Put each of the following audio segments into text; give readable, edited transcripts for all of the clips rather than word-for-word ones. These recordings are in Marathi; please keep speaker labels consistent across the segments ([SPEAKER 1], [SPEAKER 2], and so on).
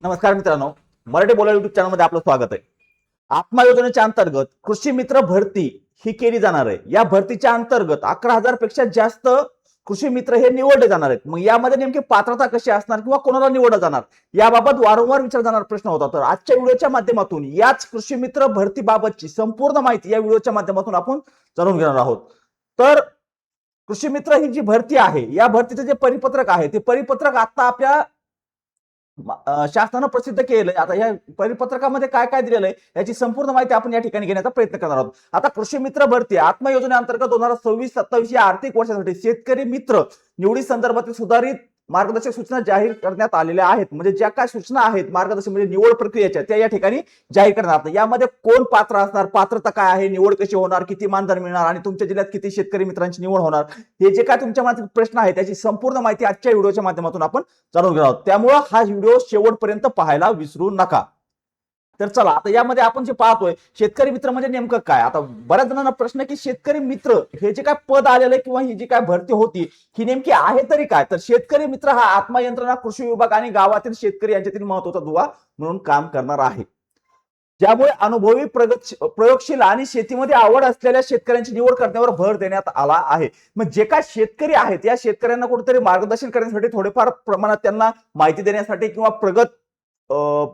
[SPEAKER 1] नमस्कार मित्रांनो, मराठी बोला युट्यूब चॅनलमध्ये आपलं स्वागत आहे. आत्मा योजनेच्या अंतर्गत कृषी मित्र भरती ही केली जाणार आहे. या भरतीच्या अंतर्गत 11,000 पेक्षा जास्त कृषी मित्र हे निवडले जाणार आहेत. मग यामध्ये नेमकी पात्रता कशी असणार किंवा कोणाला निवडलं जाणार याबाबत वारंवार विचारला जाणारा प्रश्न होता. तर आजच्या व्हिडिओच्या माध्यमातून याच कृषी मित्र भरतीबाबतची संपूर्ण माहिती या व्हिडिओच्या माध्यमातून आपण जाणून घेणार आहोत. तर कृषी मित्र ही जी भरती आहे, या भरतीचं जे परिपत्रक आहे ते परिपत्रक आता आपल्या शासनानं प्रसिद्ध केलंय. आता या परिपत्रकामध्ये काय काय दिलेलं आहे याची संपूर्ण माहिती आपण या ठिकाणी घेण्याचा प्रयत्न करणार आहोत. आता कृषी मित्र भरती आत्मा योजनेअंतर्गत 2026-27 या आर्थिक वर्षासाठी शेतकरी मित्र निवडी संदर्भातील सुधारित मार्गदर्शक सूचना जाहीर करण्यात आलेल्या आहेत. म्हणजे ज्या काय सूचना आहेत मार्गदर्शक म्हणजे निवड प्रक्रियेच्या त्या या ठिकाणी जाहीर करण्यात आल्या. यामध्ये कोण पात्र असणार, पात्रता काय आहे, निवड कशी होणार, किती मानधन मिळणार आणि तुमच्या जिल्ह्यात किती शेतकरी मित्रांची निवड होणार, हे जे काय तुमच्या मनातील प्रश्न आहे त्याची संपूर्ण माहिती आजच्या व्हिडिओच्या माध्यमातून आपण जाणून घेणार आहोत. त्यामुळे हा व्हिडिओ शेवटपर्यंत पाहायला विसरू नका. तर चला आता यामध्ये आपण जे पाहतोय शेतकरी मित्र म्हणजे नेमकं काय. आता बऱ्याच जणांना प्रश्न की शेतकरी मित्र हे जे काय पद आलेलं आहे किंवा ही जी काय भरती होती ही नेमकी आहे तरी काय. तर शेतकरी मित्र हा आत्मा यंत्रणा, कृषी विभाग आणि गावातील शेतकरी यांच्यातील महत्वाचा दुवा म्हणून काम करणार आहे. ज्यामुळे अनुभवी, प्रयोगशील आणि शेतीमध्ये आवड असलेल्या शेतकऱ्यांची निवड करण्यावर भर देण्यात आला आहे. मग जे काय शेतकरी आहेत या शेतकऱ्यांना कुठेतरी मार्गदर्शन करण्यासाठी, थोडेफार प्रमाणात त्यांना माहिती देण्यासाठी किंवा प्रगत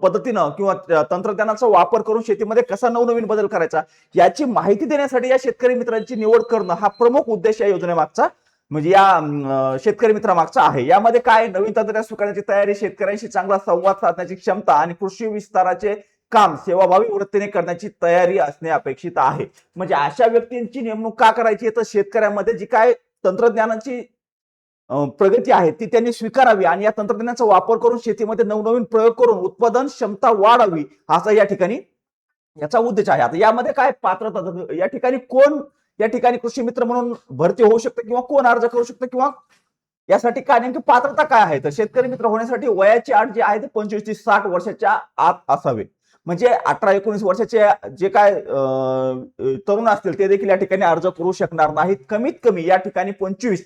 [SPEAKER 1] पद्धतीनं किंवा तंत्रज्ञानाचा वापर करून शेतीमध्ये कसा नवनवीन बदल करायचा याची माहिती देण्यासाठी या शेतकरी मित्रांची निवड करणं हा प्रमुख उद्देश या योजनेमागचा म्हणजे या शेतकरी मित्रामागचा आहे. यामध्ये काय नवीन तंत्रज्ञान स्वीकारण्याची तयारी, शेतकऱ्यांशी चांगला संवाद साधण्याची क्षमता आणि कृषी विस्ताराचे काम सेवाभावी वृत्तीने करण्याची तयारी असणे अपेक्षित आहे. म्हणजे अशा व्यक्तींची नेमणूक का करायची तर शेतकऱ्यांमध्ये जी काय तंत्रज्ञानाची प्रगती आहे ती त्यांनी स्वीकारावी आणि या तंत्रज्ञानाचा वापर करून शेतीमध्ये नवनवीन प्रयोग करून उत्पादन क्षमता वाढावी असा या ठिकाणी याचा उद्देश आहे. आता यामध्ये काय पात्रता, या ठिकाणी कोण या ठिकाणी कृषी मित्र म्हणून भरती होऊ शकते किंवा कोण अर्ज करू शकतो किंवा यासाठी काय नेमकी पात्रता काय आहे. तर शेतकरी मित्र होण्यासाठी वयाची अट जी आहे ते 25 ते 60 वर्षाच्या आत असावे. म्हणजे 18-19 वर्षाचे जे काय तरुण असतील ते देखील या ठिकाणी अर्ज करू शकणार नाहीत. कमीत कमी या ठिकाणी 25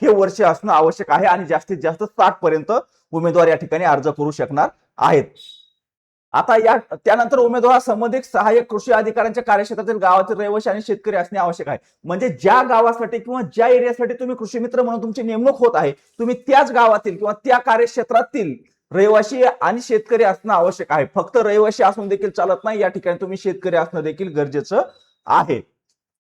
[SPEAKER 1] हे वर्ष असणं आवश्यक आहे आणि जास्तीत जास्त 60 पर्यंत उमेदवार या ठिकाणी अर्ज करू शकणार आहेत. आता या त्यानंतर उमेदवार संबंधित सहाय्यक कृषी अधिकाऱ्यांच्या कार्यक्षेत्रातील गावातील रहिवासी आणि शेतकरी असणे आवश्यक आहे. म्हणजे ज्या गावासाठी किंवा ज्या एरियासाठी तुम्ही कृषी मित्र म्हणून तुमची नेमणूक होत आहे तुम्ही त्याच गावातील किंवा त्या कार्यक्षेत्रातील रहिवासी आणि शेतकरी असणं आवश्यक आहे. फक्त रहिवासी असून देखील चालत नाही, या ठिकाणी तुम्ही शेतकरी असणं देखील गरजेचं आहे.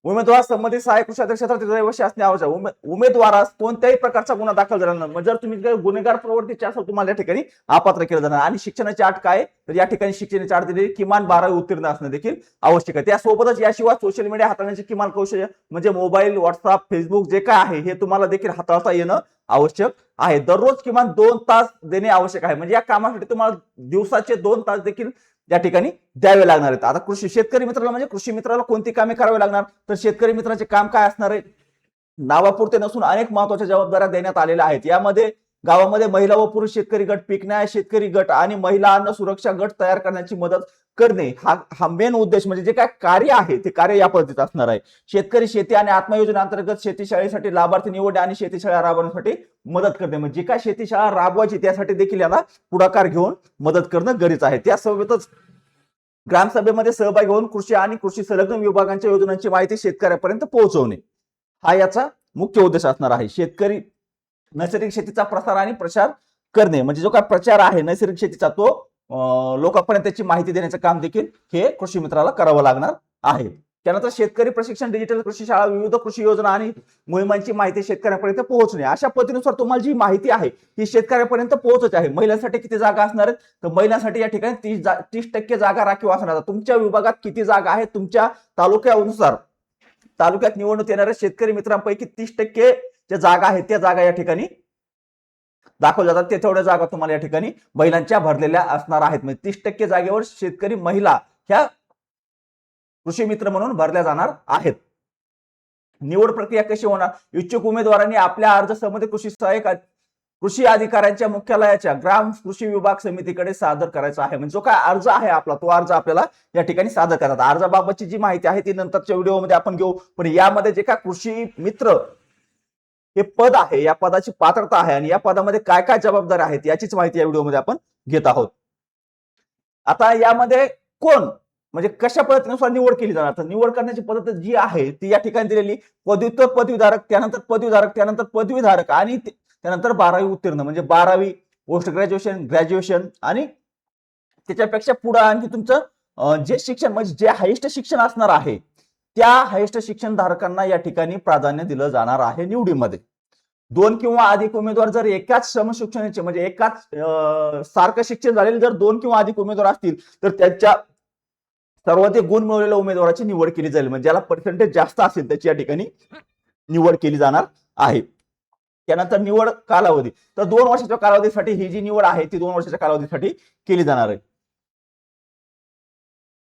[SPEAKER 1] उमेदवार संबंधित सहाय्यक कृषी क्षेत्रातील रहिवासी असणे आवश्यक. उमेदवारास कोणत्याही प्रकारचा गुन्हा दाखल झाला नाही. जर तुम्ही गुन्हेगार प्रवृत्तीचे असाल तुम्हाला या ठिकाणी अपात्र केलं जाणार. आणि शिक्षणाची अट काय तर या ठिकाणी शिक्षणाची अट दिलेली किमान 12वी उत्तीर्ण असणं देखील आवश्यक आहे. त्यासोबतच याशिवाय सोशल मीडिया हाताळण्याचे किमान कौशल्य म्हणजे मोबाईल, व्हॉट्सअप, फेसबुक जे काय आहे हे तुम्हाला देखील हाताळता येणं आवश्यक आहे. दररोज किमान 2 तास देणे आवश्यक आहे. म्हणजे या कामासाठी तुम्हाला दिवसाचे 2 तास देखील या ठिकाणी द्यावे लागणार आहेत. आता शेतकरी मित्राला म्हणजे कृषी मित्राला कोणती कामे करावी लागणार तर शेतकरी मित्राचे काम काय असणार आहे नावापुरते नसून अनेक महत्वाच्या जबाबदाऱ्या देण्यात आलेल्या आहेत. यामध्ये गावामध्ये महिला व पुरुष शेतकरी गट, पीक न्याय शेतकरी गट आणि महिला अन्न सुरक्षा गट तयार करण्याची मदत करणे हा मेन उद्देश म्हणजे जे काय कार्य आहे ते कार्य या पद्धतीत असणार आहे. शेतकरी शेती आणि आत्मा योजनेअंतर्गत शेतीशाळेसाठी लाभार्थी निवड आणि शेतीशाळा राबवण्यासाठी मदत करणे. म्हणजे जी काय शेतीशाळा राबवायची त्यासाठी देखील याला पुढाकार घेऊन मदत करणं गरजेचं आहे. त्यासोबतच ग्रामसभेमध्ये सहभागी होऊन कृषी आणि कृषी संलग्न विभागांच्या योजनांची माहिती शेतकऱ्यापर्यंत पोहोचवणे हा याचा मुख्य उद्देश असणार आहे. शेतकरी नैसर्गिक शेतीचा प्रसार आणि प्रचार करणे म्हणजे जो काय प्रचार आहे नैसर्गिक शेतीचा तो लोकांपर्यंत त्याची माहिती देण्याचं काम देखील हे कृषी मित्राला करावं लागणार आहे. त्यानंतर शेतकरी प्रशिक्षण, डिजिटल कृषी शाळा, विविध कृषी योजना आणि मोहिमांची माहिती शेतकऱ्यांपर्यंत पोहोचणे. अशा पद्धतीनुसार तुम्हाला जी माहिती आहे ही शेतकऱ्यांपर्यंत पोहोचत आहे. महिलांसाठी किती जागा असणार आहेत तर महिलांसाठी या ठिकाणी 30% जागा राखीव असणार. तुमच्या विभागात किती जागा आहेत तुमच्या तालुक्यानुसार तालुक्यात निवडणूक येणाऱ्या शेतकरी मित्रांपैकी 30% ज्या जागा आहेत त्या जागा या ठिकाणी दाखवल्या जातात. तेवढ्या जागा तुम्हाला या ठिकाणी महिलांच्या भरलेल्या असणार आहेत. म्हणजे 30% जागेवर शेतकरी महिला ह्या कृषी मित्र म्हणून भरल्या जाणार आहेत. निवड प्रक्रिया कशी होणार. इच्छुक उमेदवारांनी आपल्या अर्ज संबंधित कृषी सहाय्यक कृषी अधिकाऱ्यांच्या मुख्यालयाच्या ग्राम कृषी विभाग समितीकडे सादर करायचा आहे. म्हणजे जो काय अर्ज आहे आपला तो अर्ज आपल्याला या ठिकाणी सादर करायचा. अर्जाबाबतची जी माहिती आहे ती नंतरच्या व्हिडिओमध्ये आपण घेऊ. पण यामध्ये जे काय कृषी मित्र हे पद आहे या पदाची पात्रता आहे आणि या पदामध्ये काय काय जबाबदारी आहेत याचीच माहिती या व्हिडिओमध्ये आपण घेत आहोत. आता यामध्ये कोण म्हणजे कशा पद्धतीनुसार निवड केली जाणार, तर निवड करण्याची पद्धत जी आहे ती या ठिकाणी दिलेली पदव्युत्तर पदवीधारक, त्यानंतर पदवीधारक, त्यानंतर पदवीधारक आणि त्यानंतर 12वी उत्तीर्ण म्हणजे 12वी, पोस्ट ग्रॅज्युएशन, ग्रॅज्युएशन आणि त्याच्यापेक्षा पुढे आणखी तुमचं जे शिक्षण म्हणजे जे हायेस्ट शिक्षण असणार आहे त्या हायेस्ट शिक्षण धारकांना या ठिकाणी प्राधान्य दिलं जाणार आहे निवडीमध्ये. दोन किंवा अधिक उमेदवार जर एकाच समशिक्षणाचे म्हणजे एकाच सारखं शिक्षण झालेले जर दोन किंवा अधिक उमेदवार असतील तर त्यांच्या सर्वाधिक गुण मिळवलेल्या उमेदवाराची निवड केली जाईल, म्हणजे ज्याला पर्सेंटेज जास्त असेल त्याची या ठिकाणी निवड केली जाणार आहे. त्यानंतर निवड कालावधी, तर 2 वर्षाच्या कालावधीसाठी ही जी निवड आहे ती 2 वर्षाच्या कालावधीसाठी केली जाणार आहे.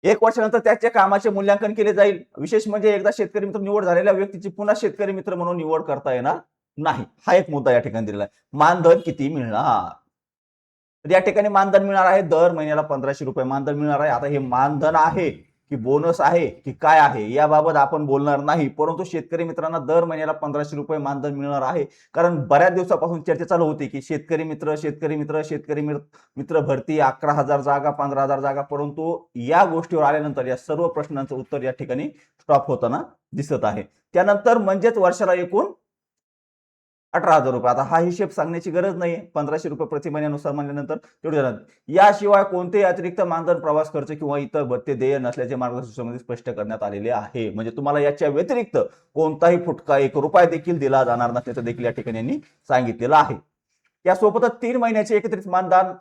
[SPEAKER 1] 1 वर्षानंतर त्याच्या कामाचे मूल्यांकन केले जाईल. विशेष म्हणजे एकदा शेतकरी मित्र निवड झालेल्या व्यक्तीची पुन्हा शेतकरी मित्र म्हणून निवड करता येणार नाही. हा एक मुद्दा या ठिकाणी दिलेला आहे. मानधन किती मिळणार, तर या ठिकाणी मानधन मिळणार आहे दर महिन्याला 1500 रुपये मानधन मिळणार आहे. आता हे मानधन आहे की बोनस आहे की काय आहे याबाबत आपण बोलणार नाही, परंतु शेतकरी मित्रांना दर महिन्याला 1500 रुपये मानधन मिळणार आहे. कारण बऱ्याच दिवसापासून चर्चा चालू होती की शेतकरी मित्र शेतकरी मित्र शेतकरी मित्र भरती 11,000 जागा 15,000 जागा, परंतु या गोष्टीवर आल्यानंतर या सर्व प्रश्नांचं उत्तर या ठिकाणी स्टॉप होताना दिसत आहे. त्यानंतर म्हणजेच वर्षाला एकूण 18,000 रुपये. आता हा हिशेब सांगण्याची गरज नाही, 1500 रुपये प्रति महिन्यानुसार म्हणल्यानंतर तेवढे जाणार. याशिवाय कोणतेही अतिरिक्त मानधन, प्रवास खर्च किंवा इतर भत्ते देय नसल्याचे मार्गदर्शनामध्ये स्पष्ट करण्यात आलेले आहे. म्हणजे तुम्हाला याच्या व्यतिरिक्त कोणताही फुटका 1 रुपया देखील दिला जाणार नसल्याचं देखील या ठिकाणी यांनी सांगितलेलं आहे. यासोबतच 3 महिन्याचे एकत्रित मानधन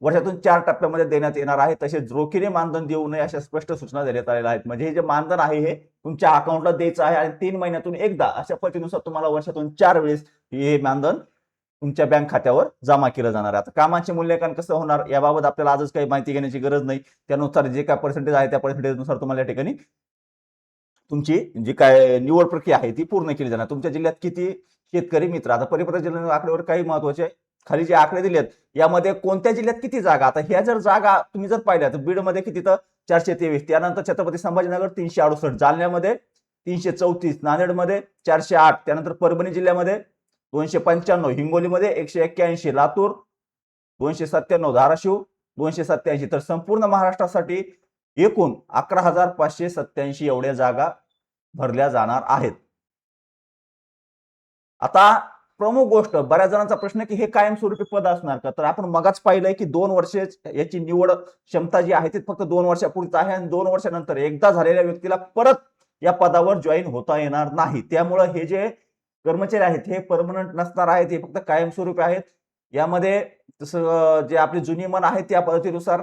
[SPEAKER 1] वर्षातून 4 टप्प्यामध्ये देण्यात येणार आहे. तसेच रोखीने मानधन देऊ नये अशा स्पष्ट सूचना देण्यात आलेल्या आहेत. म्हणजे हे जे मानधन आहे हे तुमच्या अकाउंटला द्यायचं आहे आणि 3 महिन्यातून एकदा अशा पद्धतीनुसार तुम्हाला वर्षातून 4 वेळेस हे मानधन तुमच्या बँक खात्यावर जमा केलं जाणार आहे. आता कामाचे मूल्यांकन कसं होणार याबाबत आपल्याला आजच काही माहिती घेण्याची गरज नाही. त्यानुसार जे काय पर्सेंटेज आहे त्या पर्सेंटेजनुसार तुम्हाला या ठिकाणी तुमची जी काय निवड प्रक्रिया आहे ती पूर्ण केली जाणार. तुमच्या जिल्ह्यात किती शेतकरी मित्र, आता परिपत्रक जिल्ह्याच्या आकड्यावर काही महत्वाचे खाली जे आकडे दिलेत यामध्ये कोणत्या जिल्ह्यात किती जागा, आता ह्या जर जागा तुम्ही जर पाहिल्या तर बीडमध्ये किती तर 423, त्यानंतर छत्रपती संभाजीनगर 368, जालन्यामध्ये 334, नांदेडमध्ये 408, त्यानंतर परभणी जिल्ह्यामध्ये 295, हिंगोलीमध्ये 181, लातूर 297, धाराशिव 287, तर संपूर्ण महाराष्ट्रासाठी एकूण 11,587 एवढ्या जागा भरल्या जाणार आहेत. आता प्रमुख गोष्ट बऱ्याच जणांचा प्रश्न की हे कायमस्वरूपी पद असणार का, तर आपण मगाच पाहिलंय की 2 वर्ष याची निवड क्षमता जी आहे ती फक्त 2 वर्षापूर्वीच आहे आणि 2 वर्षानंतर एकदा झालेल्या व्यक्तीला परत या पदावर जॉईन होता येणार नाही. त्यामुळे हे जे कर्मचारी आहेत हे परमनंट नसणार आहेत, हे फक्त कायमस्वरूपी आहेत. यामध्ये तसं जे आपली जुनी मन आहे त्या पद्धतीनुसार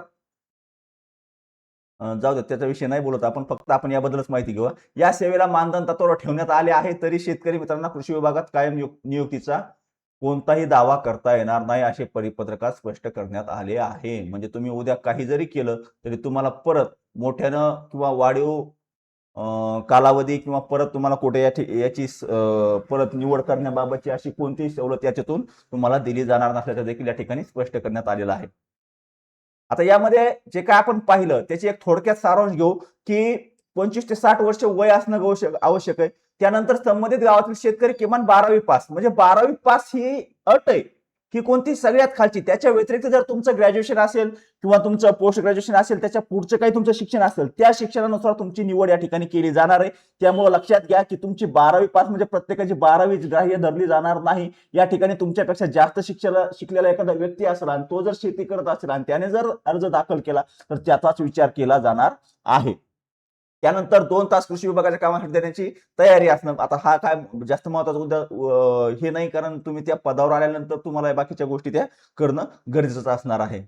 [SPEAKER 1] जाऊ दे त्याचा विषय नाही बोलत आपण, फक्त आपण याबद्दलच माहिती घेऊ. या सेवेला मानधन तत्वावर ठेवण्यात आले आहे, तरी शेतकरी मित्रांना कृषी विभागात कायम नियुक्तीचा कोणताही दावा करता येणार नाही असे परिपत्रकात स्पष्ट करण्यात आले आहे. म्हणजे तुम्ही उद्या काही जरी केलं तरी तुम्हाला परत मोठ्यानं किंवा वाढीव कालावधी किंवा परत तुम्हाला कुठे याची परत निवड करण्याबाबतची अशी कोणतीही सवलत याच्यातून तुम्हाला दिली जाणार नसल्याचं देखील या ठिकाणी स्पष्ट करण्यात आलेलं आहे. आता यामध्ये जे काय आपण पाहिलं त्याची एक थोडक्यात सारांश घेऊ की 25 ते 60 वर्ष वय असणं आवश्यक आहे. त्यानंतर संबंधित गावातील शेतकरी किमान 12वी पास, म्हणजे 12वी पास ही अट आहे ही कोणती सगळ्यात खालची. त्याच्या व्यतिरिक्त जर तुमचं ग्रॅज्युएशन असेल किंवा तुमचं पोस्ट ग्रॅज्युएशन असेल त्याच्या पुढचं काही तुमचं शिक्षण असेल त्या शिक्षणानुसार तुमची निवड या ठिकाणी केली जाणार आहे. त्यामुळे लक्षात घ्या की तुमची 12वी पास म्हणजे प्रत्येकाची 12वी ग्राह्य धरली जाणार नाही. या ठिकाणी तुमच्यापेक्षा जास्त शिकलेला एखादा व्यक्ती असेल आणि तो जर शेती करत असेल आणि त्याने जर अर्ज दाखल केला तर त्याचाच विचार केला जाणार आहे. त्यानंतर 2 तास कृषी विभागाच्या कामासाठी देण्याची तयारी असणं, आता हा काय जास्त महत्वाचा मुद्दा हे नाही, कारण तुम्ही त्या पदावर आल्यानंतर तुम्हाला बाकीच्या गोष्टी त्या करणं गरजेचं असणार आहे.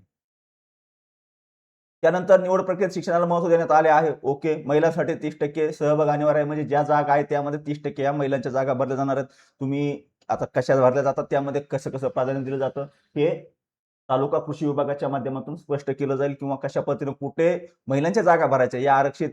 [SPEAKER 1] त्यानंतर निवड प्रक्रियेत शिक्षणाला महत्व देण्यात आले आहे. ओके, महिलांसाठी 30% सहभाग अनिवार्य आहे, म्हणजे ज्या जागा आहेत त्यामध्ये 30% या महिलांच्या जागा भरल्या जाणार आहेत. तुम्ही आता कशा भरल्या जातात त्यामध्ये कसं कसं प्राधान्य दिलं जातं हे तालुका कृषी विभागाच्या माध्यमातून स्पष्ट केलं जाईल, किंवा कशा पद्धतीने कुठे महिलांच्या जागा भरायच्या या आरक्षित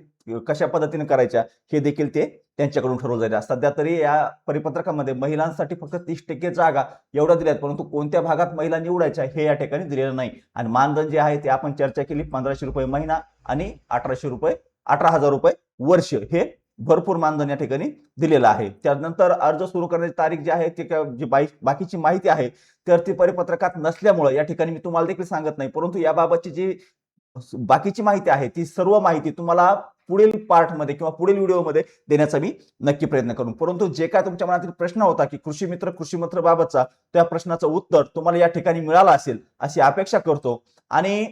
[SPEAKER 1] कशा पद्धतीने करायच्या हे देखील ते त्यांच्याकडून ठरवलं जाईल. सध्या तरी या परिपत्रकामध्ये महिलांसाठी फक्त 30% जागा एवढ्या दिल्यात, परंतु कोणत्या भागात महिला निवडायच्या हे या ठिकाणी दिलेलं नाही. आणि मानधन जे आहे ते आपण चर्चा केली 1500 रुपये महिना आणि 18,000 रुपये वर्ष हे भरपूर मानधन या ठिकाणी दिलेलं आहे. त्यानंतर अर्ज सुरू करण्याची तारीख जी आहे ती जी बाकीची माहिती आहे तर ती परिपत्रकात नसल्यामुळे या ठिकाणी मी तुम्हाला देखील सांगत नाही, परंतु याबाबतची जी बाकीची माहिती आहे ती सर्व माहिती तुम्हाला पुढील पार्टमध्ये किंवा पुढील व्हिडिओमध्ये देण्याचा मी नक्की प्रयत्न करू. परंतु जे काय तुमच्या मनातील प्रश्न होता की कृषी मित्र बाबतचा, त्या प्रश्नाचं उत्तर तुम्हाला या ठिकाणी मिळालं असेल अशी अपेक्षा करतो. आणि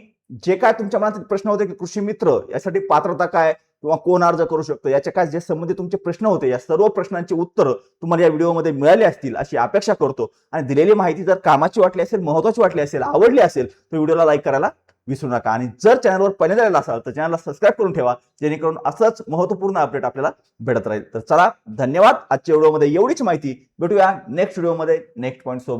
[SPEAKER 1] जे काय तुमच्या मनातील प्रश्न होते की कृषी मित्र यासाठी पात्रता काय किंवा कोण अर्ज करू शकतो, याच्या काय जे संबंधित तुमचे प्रश्न होते, या सर्व प्रश्नांची उत्तर तुम्हाला या व्हिडिओमध्ये मिळाली असतील अशी अपेक्षा करतो. आणि दिलेली माहिती जर कामाची वाटली असेल, महत्त्वाची वाटली असेल, आवडली असेल तर व्हिडिओला लाईक करायला विसरू नका. आणि जर चॅनलवर पहिल्यांदा आला असाल तर चॅनलला सबस्क्राईब करून ठेवा, जेणेकरून असंच महत्त्वपूर्ण अपडेट आपल्याला भेटत राहील. तर चला, धन्यवाद. आजच्या व्हिडिओमध्ये एवढीच माहिती. भेटूया नेक्स्ट व्हिडिओमध्ये नेक्स्ट पॉईंट सोबत.